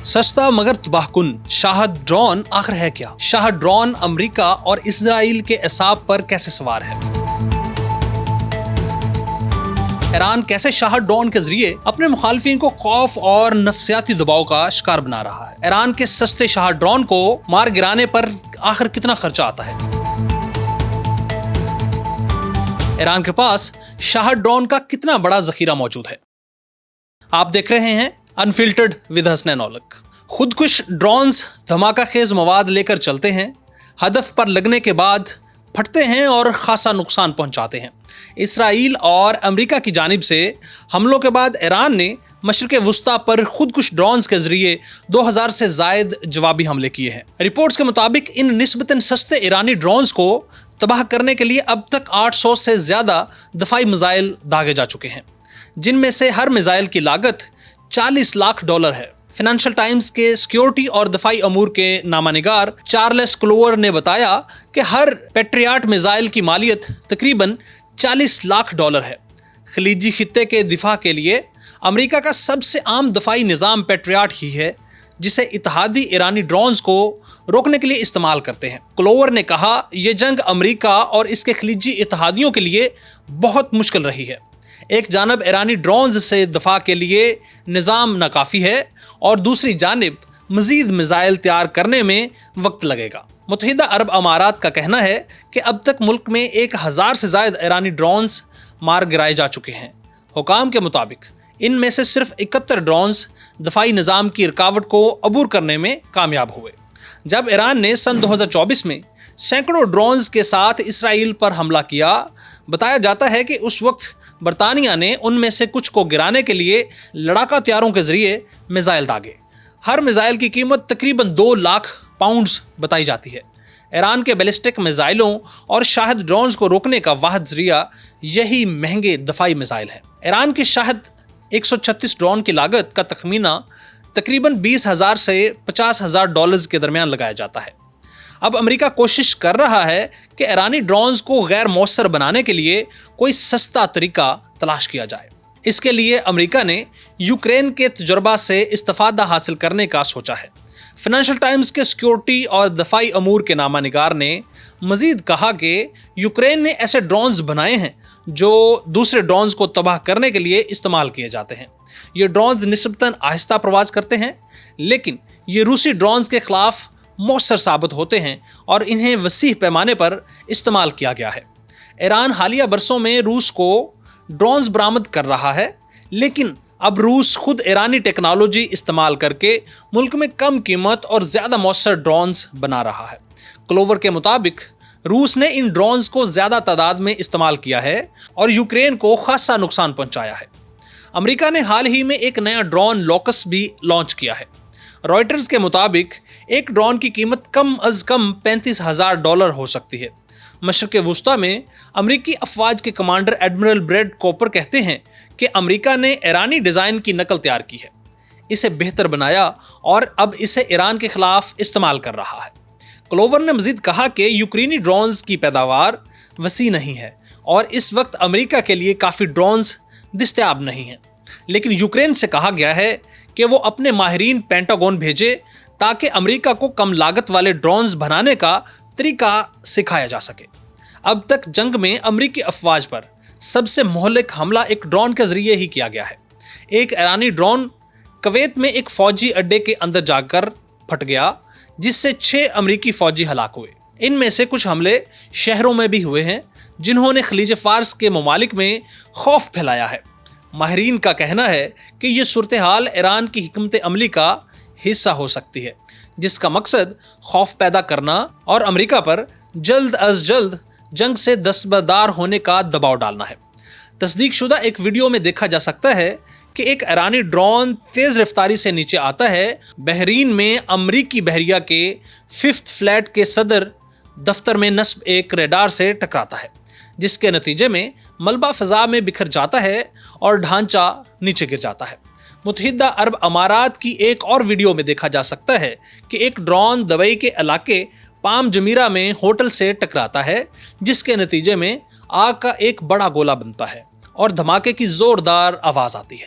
سستا مگر تباہ کن شاہد ڈرون آخر ہے کیا؟ شاہد ڈرون امریکہ اور اسرائیل کے اعصاب پر کیسے سوار ہے؟ ایران کیسے شاہد ڈرون کے ذریعے اپنے مخالفین کو خوف اور نفسیاتی دباؤ کا شکار بنا رہا ہے؟ ایران کے سستے شاہد ڈرون کو مار گرانے پر آخر کتنا خرچہ آتا ہے؟ ایران کے پاس شاہد ڈرون کا کتنا بڑا ذخیرہ موجود ہے؟ آپ دیکھ رہے ہیں انفلٹرڈ ود حسنین اولک۔ خودکش ڈرونز دھماکہ خیز مواد لے کر چلتے ہیں، ہدف پر لگنے کے بعد پھٹتے ہیں اور خاصا نقصان پہنچاتے ہیں۔ اسرائیل اور امریکہ کی جانب سے حملوں کے بعد ایران نے مشرق وسطیٰ پر خودکش ڈرونز کے ذریعے 2000 سے زائد جوابی حملے کیے ہیں۔ رپورٹس کے مطابق ان نسبتاً سستے ایرانی ڈرونز کو تباہ کرنے کے لیے اب تک 800 سے زیادہ دفاعی میزائل داغے جا چکے ہیں، جن میں سے ہر میزائل کی لاگت $40 لاکھ ہے۔ فائنینشل ٹائمز کے سیکیورٹی اور دفاعی امور کے نامہ نگار چارلس کلوور نے بتایا کہ ہر پیٹریاٹ میزائل کی مالیت تقریباً $40 لاکھ ہے۔ خلیجی خطے کے دفاع کے لیے امریکہ کا سب سے عام دفاعی نظام پیٹریاٹ ہی ہے، جسے اتحادی ایرانی ڈرونز کو روکنے کے لیے استعمال کرتے ہیں۔ کلوور نے کہا، یہ جنگ امریکہ اور اس کے خلیجی اتحادیوں کے لیے بہت مشکل رہی ہے۔ ایک جانب ایرانی ڈرونز سے دفاع کے لیے نظام ناکافی ہے اور دوسری جانب مزید میزائل تیار کرنے میں وقت لگے گا۔ متحدہ عرب امارات کا کہنا ہے کہ اب تک ملک میں 1000 سے زائد ایرانی ڈرونز مار گرائے جا چکے ہیں۔ حکام کے مطابق ان میں سے صرف 71 ڈرونز دفاعی نظام کی رکاوٹ کو عبور کرنے میں کامیاب ہوئے۔ جب ایران نے سن 2024 میں سینکڑوں ڈرونز کے ساتھ اسرائیل پر حملہ کیا، بتایا جاتا ہے کہ اس وقت برطانیہ نے ان میں سے کچھ کو گرانے کے لیے لڑاکا طیاروں کے ذریعے میزائل داغے۔ ہر میزائل کی قیمت تقریباً 2 لاکھ پاؤنڈز بتائی جاتی ہے۔ ایران کے بیلسٹک میزائلوں اور شاہد ڈرونز کو روکنے کا واحد ذریعہ یہی مہنگے دفاعی میزائل ہیں۔ ایران کے شاہد 136 ڈرون کی لاگت کا تخمینہ تقریباً $20,000 سے $50,000 کے درمیان لگایا جاتا ہے۔ اب امریکہ کوشش کر رہا ہے کہ ایرانی ڈرونز کو غیر مؤثر بنانے کے لیے کوئی سستا طریقہ تلاش کیا جائے۔ اس کے لیے امریکہ نے یوکرین کے تجربہ سے استفادہ حاصل کرنے کا سوچا ہے۔ فائنینشل ٹائمز کے سیکیورٹی اور دفاعی امور کے نامہ نگار نے مزید کہا کہ یوکرین نے ایسے ڈرونز بنائے ہیں جو دوسرے ڈرونز کو تباہ کرنے کے لیے استعمال کیے جاتے ہیں۔ یہ ڈرونز نسبتاً آہستہ پرواز کرتے ہیں، لیکن یہ روسی ڈرونز کے خلاف مؤثر ثابت ہوتے ہیں اور انہیں وسیع پیمانے پر استعمال کیا گیا ہے۔ ایران حالیہ برسوں میں روس کو ڈرونز برآمد کر رہا ہے، لیکن اب روس خود ایرانی ٹیکنالوجی استعمال کر کے ملک میں کم قیمت اور زیادہ مؤثر ڈرونز بنا رہا ہے۔ کلوور کے مطابق روس نے ان ڈرونز کو زیادہ تعداد میں استعمال کیا ہے اور یوکرین کو خاصا نقصان پہنچایا ہے۔ امریکہ نے حال ہی میں ایک نیا ڈرون لوکس بھی لانچ کیا ہے۔ رائٹرز کے مطابق ایک ڈرون کی قیمت کم از کم $35,000 ہو سکتی ہے۔ مشرق وسطیٰ میں امریکی افواج کے کمانڈر ایڈمرل بریڈ کوپر کہتے ہیں کہ امریکہ نے ایرانی ڈیزائن کی نقل تیار کی ہے، اسے بہتر بنایا اور اب اسے ایران کے خلاف استعمال کر رہا ہے۔ کلوور نے مزید کہا کہ یوکرینی ڈرونز کی پیداوار وسیع نہیں ہے اور اس وقت امریکہ کے لیے کافی ڈرونز دستیاب نہیں ہیں، لیکن یوکرین سے کہا گیا ہے کہ وہ اپنے ماہرین پینٹاگون بھیجے تاکہ امریکہ کو کم لاگت والے ڈرونز بنانے کا طریقہ سکھایا جا سکے۔ اب تک جنگ میں امریکی افواج پر سب سے مہلک حملہ ایک ڈرون کے ذریعے ہی کیا گیا ہے۔ ایک ایرانی ڈرون کویت میں ایک فوجی اڈے کے اندر جا کر پھٹ گیا، جس سے 6 امریکی فوجی ہلاک ہوئے۔ ان میں سے کچھ حملے شہروں میں بھی ہوئے ہیں، جنہوں نے خلیج فارس کے ممالک میں خوف پھیلایا ہے۔ ماہرین کا کہنا ہے کہ یہ صورتحال ایران کی حکمت عملی کا حصہ ہو سکتی ہے، جس کا مقصد خوف پیدا کرنا اور امریکہ پر جلد از جلد جنگ سے دستبردار ہونے کا دباؤ ڈالنا ہے۔ تصدیق شدہ ایک ویڈیو میں دیکھا جا سکتا ہے کہ ایک ایرانی ڈرون تیز رفتاری سے نیچے آتا ہے، بحرین میں امریکی بحریہ کے 5th فلیٹ کے صدر دفتر میں نصب ایک ریڈار سے ٹکراتا ہے، جس کے نتیجے میں ملبہ فضا میں بکھر جاتا ہے اور ڈھانچہ نیچے گر جاتا ہے۔ متحدہ عرب امارات کی ایک اور ویڈیو میں دیکھا جا سکتا ہے کہ ایک ڈرون دبئی کے علاقے پام جمیرہ میں ہوٹل سے ٹکراتا ہے، جس کے نتیجے میں آگ کا ایک بڑا گولہ بنتا ہے اور دھماکے کی زوردار آواز آتی ہے۔